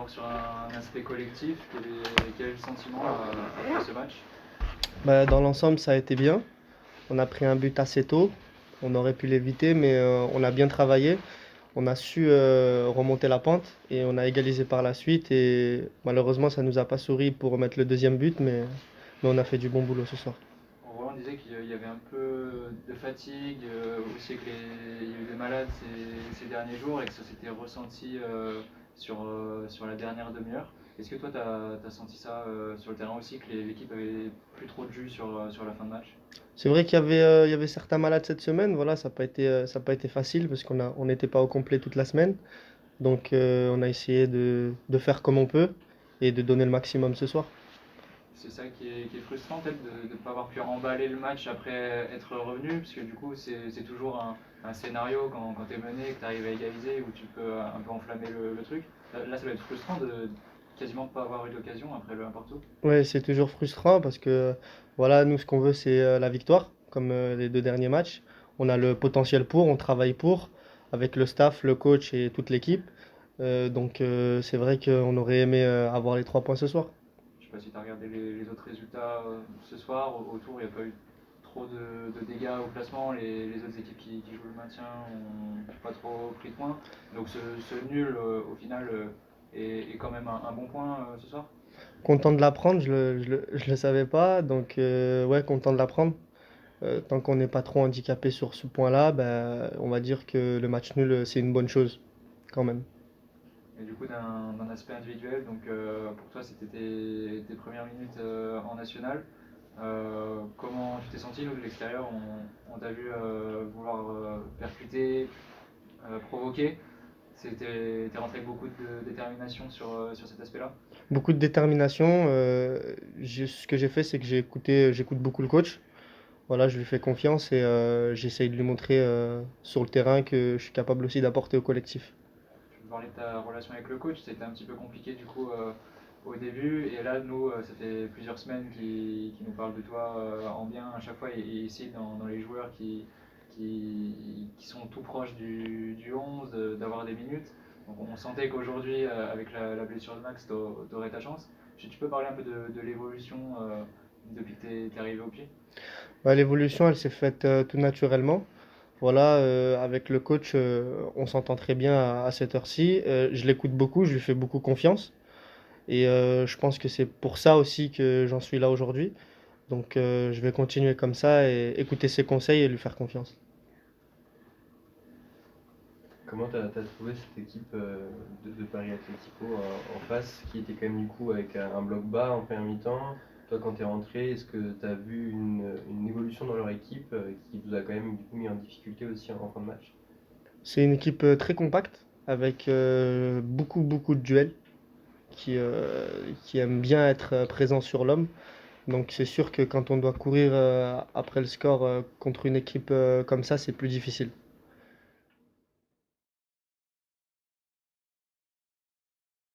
voir sur un aspect collectif. Quel est le sentiment après ce match? Dans l'ensemble, ça a été bien. On a pris un but assez tôt. On aurait pu l'éviter, mais on a bien travaillé. On a su remonter la pente et on a égalisé par la suite. Et malheureusement, ça nous a pas souri pour mettre le deuxième but, mais on a fait du bon boulot ce soir. Roland disait qu'il y avait un peu de fatigue, aussi qu'il y a eu des malades ces derniers jours et que ça s'était ressenti sur la dernière demi-heure. Est-ce que toi, tu as senti ça sur le terrain aussi, que l'équipe avait plus trop de jus sur la fin de match? C'est vrai il y avait certains malades cette semaine. Voilà, ça a pas été facile parce on n'était pas au complet toute la semaine. Donc on a essayé de faire comme on peut et de donner le maximum ce soir. C'est ça qui est frustrant peut-être de ne pas avoir pu remballer le match après être revenu, parce que du coup c'est toujours un scénario quand tu es mené, que tu arrives à égaliser, où tu peux un peu enflammer le truc. Là ça va être frustrant de quasiment pas avoir eu d'occasion après le 1 partout. Ouais, c'est toujours frustrant parce que voilà, nous ce qu'on veut c'est la victoire, comme les deux derniers matchs. On a le potentiel pour, on travaille pour, avec le staff, le coach et toute l'équipe. C'est vrai qu'on aurait aimé avoir les 3 points ce soir. Je sais pas si tu as regardé les autres résultats ce soir, autour il n'y a pas eu trop de dégâts au classement, les autres équipes qui jouent le maintien n'ont pas trop pris de points. Donc ce nul au final est quand même un bon point ce soir. Content de l'apprendre, je le savais pas, donc ouais, content de l'apprendre. Tant qu'on n'est pas trop handicapé sur ce point-là, on va dire que le match nul, c'est une bonne chose quand même. Et du coup, d'un aspect individuel, donc pour toi, c'était tes premières minutes en national. Comment tu t'es senti? Nous, de l'extérieur, on t'a vu vouloir percuter, provoquer. T'es rentré avec beaucoup de détermination sur cet aspect-là. Beaucoup de détermination. Ce que j'ai fait, c'est que j'écoute beaucoup le coach. Voilà, je lui fais confiance et j'essaye de lui montrer sur le terrain que je suis capable aussi d'apporter au collectif. Tu parlais de ta relation avec le coach, c'était un petit peu compliqué du coup au début. Et là, nous, ça fait plusieurs semaines qu'il nous parle de toi en bien à chaque fois et ici dans les joueurs qui sont tout proches du 11, d'avoir des minutes. Donc on sentait qu'aujourd'hui, avec la blessure de Max, tu aurais ta chance. Tu peux parler un peu de l'évolution depuis que tu es arrivé au pied? L'évolution, elle s'est faite tout naturellement. Voilà, avec le coach, on s'entend très bien à cette heure-ci. Je l'écoute beaucoup, je lui fais beaucoup confiance. Et je pense que c'est pour ça aussi que j'en suis là aujourd'hui. Donc je vais continuer comme ça et écouter ses conseils et lui faire confiance. Comment tu as trouvé cette équipe de Paris Atlético en face, qui était quand même du coup avec un bloc bas en première mi-temps? Toi, quand tu es rentré, est-ce que tu as vu une évolution dans leur équipe qui vous a quand même du coup mis en difficulté aussi en fin de match? C'est une équipe très compacte avec beaucoup de duels qui aiment bien être présent sur l'homme. Donc c'est sûr que quand on doit courir après le score contre une équipe comme ça, c'est plus difficile.